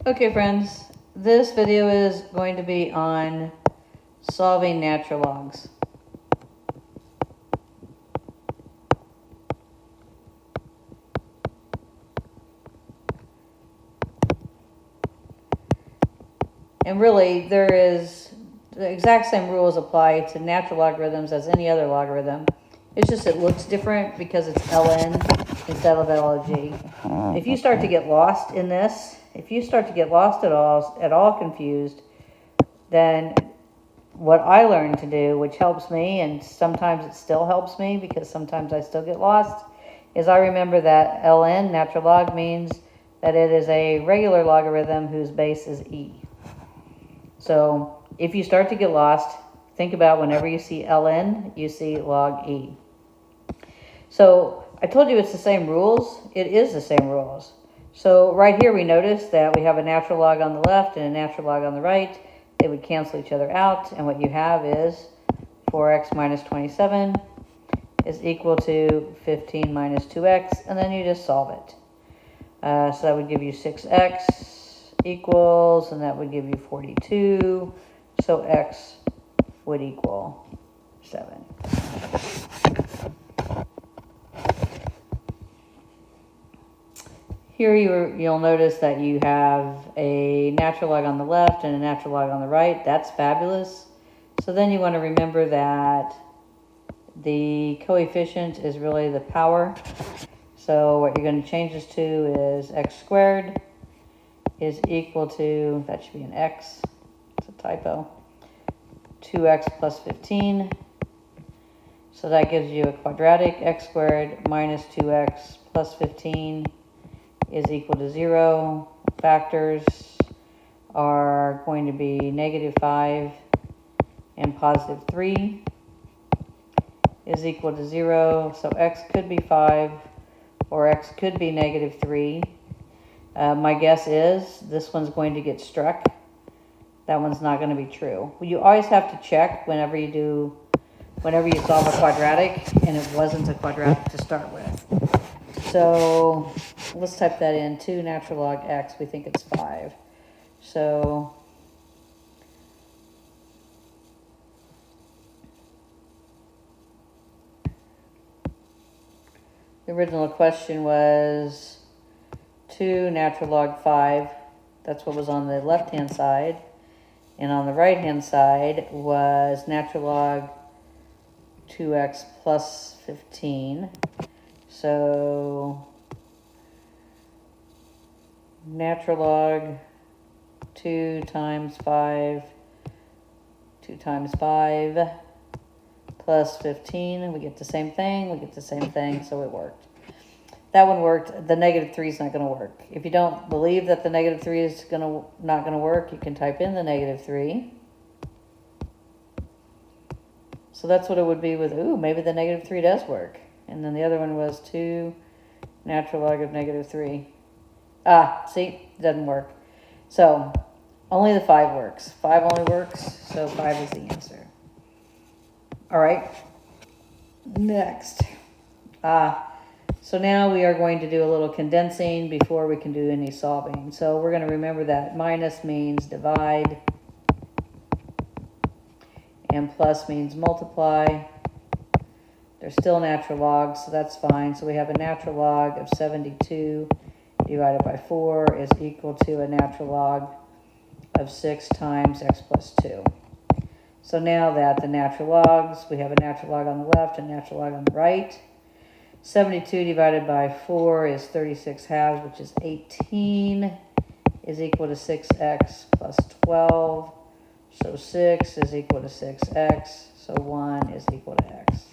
Okay, friends, this video is going to be on solving natural logs. And really, there is the exact same rules apply to natural logarithms as any other logarithm. It's just it looks different because it's ln instead of log. If you start to get lost in this, if you start to get lost at all confused, then what I learned to do, which helps me, and sometimes it still helps me because sometimes I still get lost, is I remember that ln, natural log, means that it is a regular logarithm whose base is e. So if you start to get lost, think about whenever you see ln, you see log e. So I told you it's the same rules. It is the same rules. So right here we notice that we have a natural log on the left and a natural log on the right. They would cancel each other out, and what you have is 4x minus 27 is equal to 15 minus 2x, and then you just solve it. So that would give you 6x equals, and that would give you 42, so x would equal 7. Here you'll notice that you have a natural log on the left and a natural log on the right. That's fabulous. So then you want to remember that the coefficient is really the power. So what you're going to change this to is x squared is equal to, that should be an x, it's a typo, 2x plus 15. So that gives you a quadratic. X squared minus 2x plus 15 is equal to 0. Factors are going to be -5 and +3 is equal to 0. So x could be 5 or x could be -3. My guess is this one's going to get struck. That one's not going to be true. You always have to check whenever you solve a quadratic, and it wasn't a quadratic to start with. So let's type that in, 2 natural log x, we think it's 5. So the original question was 2 natural log 5. That's what was on the left-hand side. And on the right-hand side was natural log 2x plus 15. So natural log 2 times 5 plus 15, we get the same thing, so it worked. That one worked. The -3 is not going to work. If you don't believe that the -3 is not going to work, you can type in the -3. So that's what it would be with, maybe the -3 does work. And then the other one was 2 natural log of -3. See, it doesn't work. So only the 5 works. 5 only works, so 5 is the answer. All right, next. So now we are going to do a little condensing before we can do any solving. So we're going to remember that minus means divide and plus means multiply. They're still natural logs, so that's fine. So we have a natural log of 72 divided by 4 is equal to a natural log of 6 times x plus 2. So now that the natural logs, we have a natural log on the left and a natural log on the right. 72 divided by 4 is 36 halves, which is 18, is equal to 6x plus 12. So 6 is equal to 6x, so 1 is equal to x.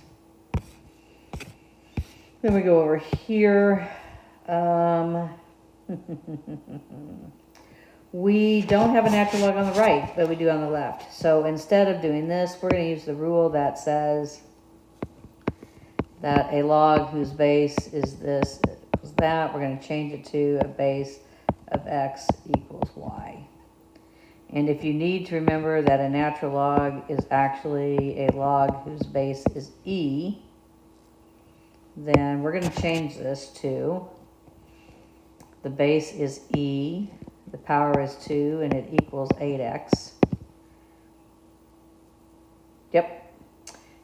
Then we go over here. We don't have a natural log on the right, but we do on the left. So instead of doing this, we're going to use the rule that says that a log whose base is this equals that. We're going to change it to a base of x equals y. And if you need to remember that a natural log is actually a log whose base is e, then we're going to change this to the base is e, the power is 2 and it equals 8x. Yep.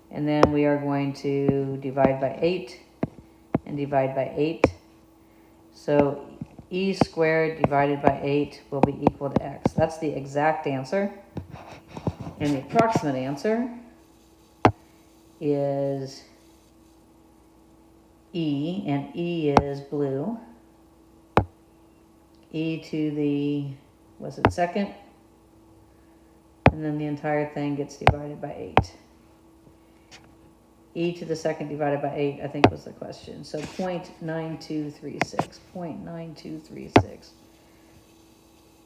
And then we are going to divide by 8 and divide by 8. So e squared divided by 8 will be equal to x. That's the exact answer. And the approximate answer is e, and e is blue. E to the, was it second? And then the entire thing gets divided by 8. E to the second divided by 8, I think was the question. So 0.9236, 0.9236,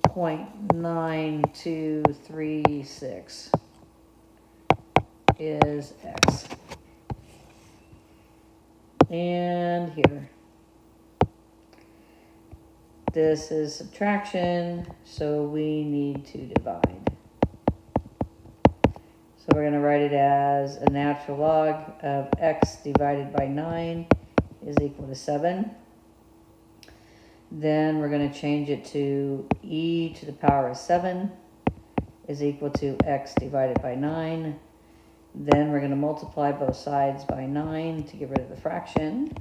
0.9236 is x. And here. This is subtraction, so we need to divide. So we're going to write it as a natural log of x divided by 9 is equal to 7. Then we're going to change it to e to the power of 7 is equal to x divided by 9. Then we're going to multiply both sides by 9 to get rid of the fraction,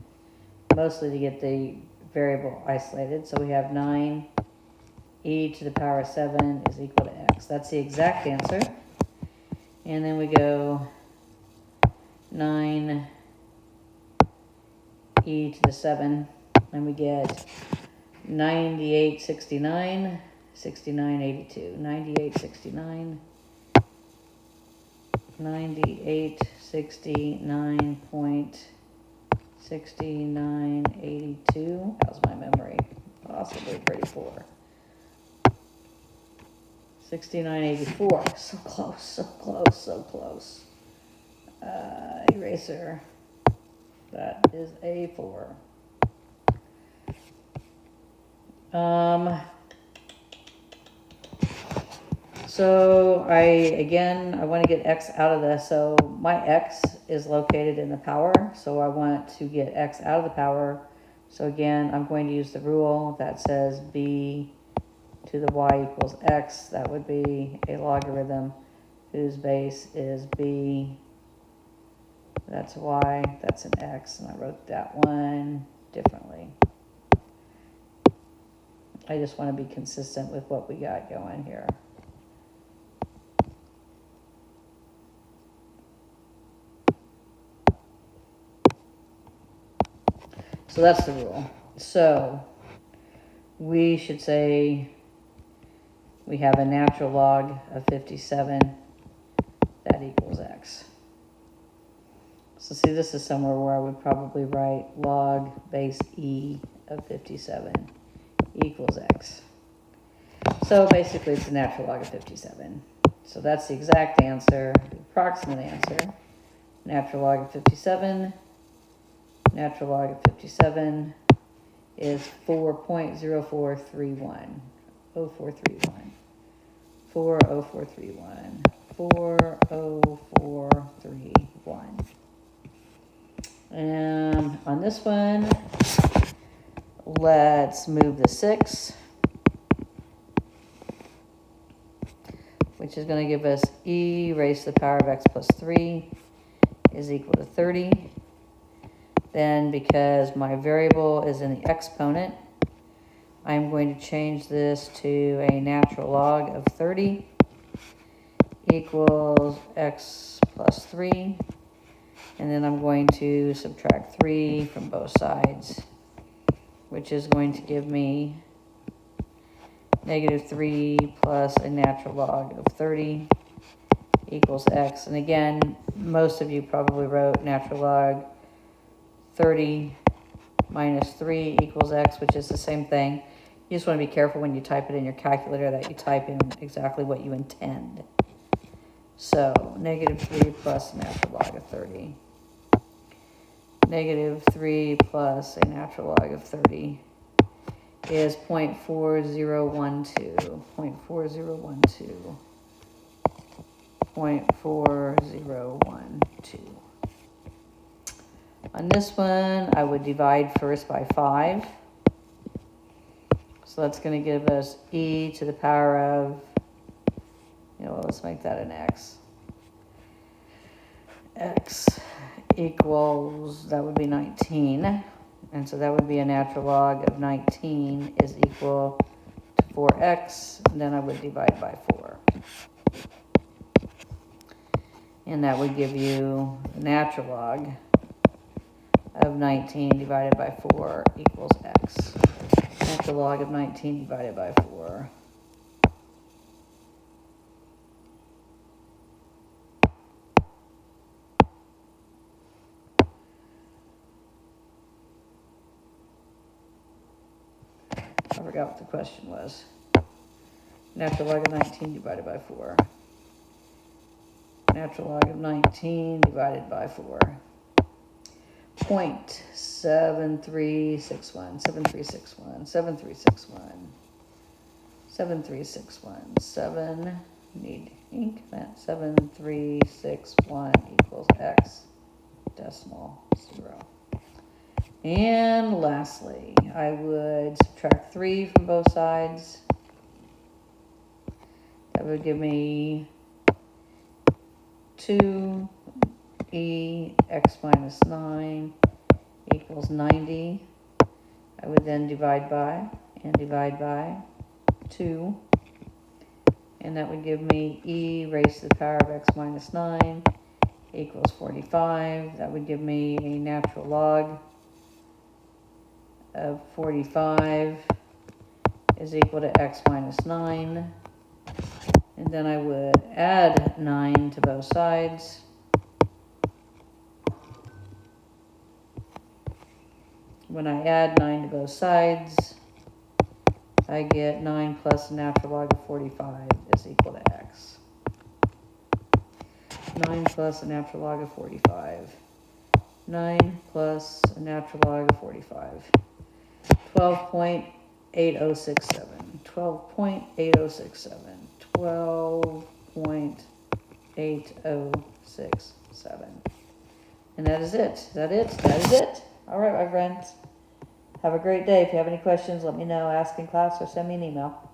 mostly to get the variable isolated. So we have 9 e to the power of 7 is equal to x. That's the exact answer. And then we go 9 e to the 7, and we get 9869, 6982, 9869, 9869.6982. How's my memory? Possibly pretty poor. 6984. So close, so close, so close. Eraser. That is A4. So I want to get x out of this. So my x is located in the power. So I want to get x out of the power. So again, I'm going to use the rule that says b to the y equals x. That would be a logarithm whose base is b. That's y, that's an x, and I wrote that one differently. I just want to be consistent with what we got going here. So that's the rule. So we should say we have a natural log of 57 that equals x. So see, this is somewhere where I would probably write log base e of 57 equals x. So basically it's a natural log of 57. So that's the exact answer, the approximate answer. Natural log of 57, natural log of 57 is 4.0431. 0431. 40431. 40431. And on this one, let's move the 6, which is going to give us e raised to the power of x plus 3 is equal to 30. Then because my variable is in the exponent, I'm going to change this to a natural log of 30 equals x plus 3. And then I'm going to subtract 3 from both sides, which is going to give me negative 3 plus a natural log of 30 equals x. And again, most of you probably wrote natural log 30 minus 3 equals x, which is the same thing. You just want to be careful when you type it in your calculator that you type in exactly what you intend. So negative 3 plus a natural log of 30. Negative 3 plus a natural log of 30 is 0.4012. 0.4012. 0.4012. On this one, I would divide first by 5. So So that's going to give us e to the power of, let's make that an x. X equals, that would be 19. And so that would be a natural log of 19 is equal to 4x. And then I would divide by 4. And that would give you the natural log of 19 divided by 4 equals x. Natural log of 19 divided by 4. I forgot what the question was. Natural log of 19 divided by 4. Natural log of 19 divided by 4. 0.7361, 7361, 7361, 7361, 7, need ink, that 7361 equals x, decimal 0. And lastly, I would subtract 3 from both sides. That would give me 2e x minus 9 equals 90. I would then divide by 2. And that would give me e raised to the power of x minus 9 equals 45. That would give me a natural log of 45 is equal to x minus 9. And then I would add 9 to both sides. When I add 9 to both sides, I get 9 plus the natural log of 45 is equal to x. 9 plus a natural log of 45. 9 plus a natural log of 45. 12.8067. 12.8067. 12.8067. And that is it. Is that it? That is it. All right, my friends. Have a great day. If you have any questions, let me know. Ask in class or send me an email.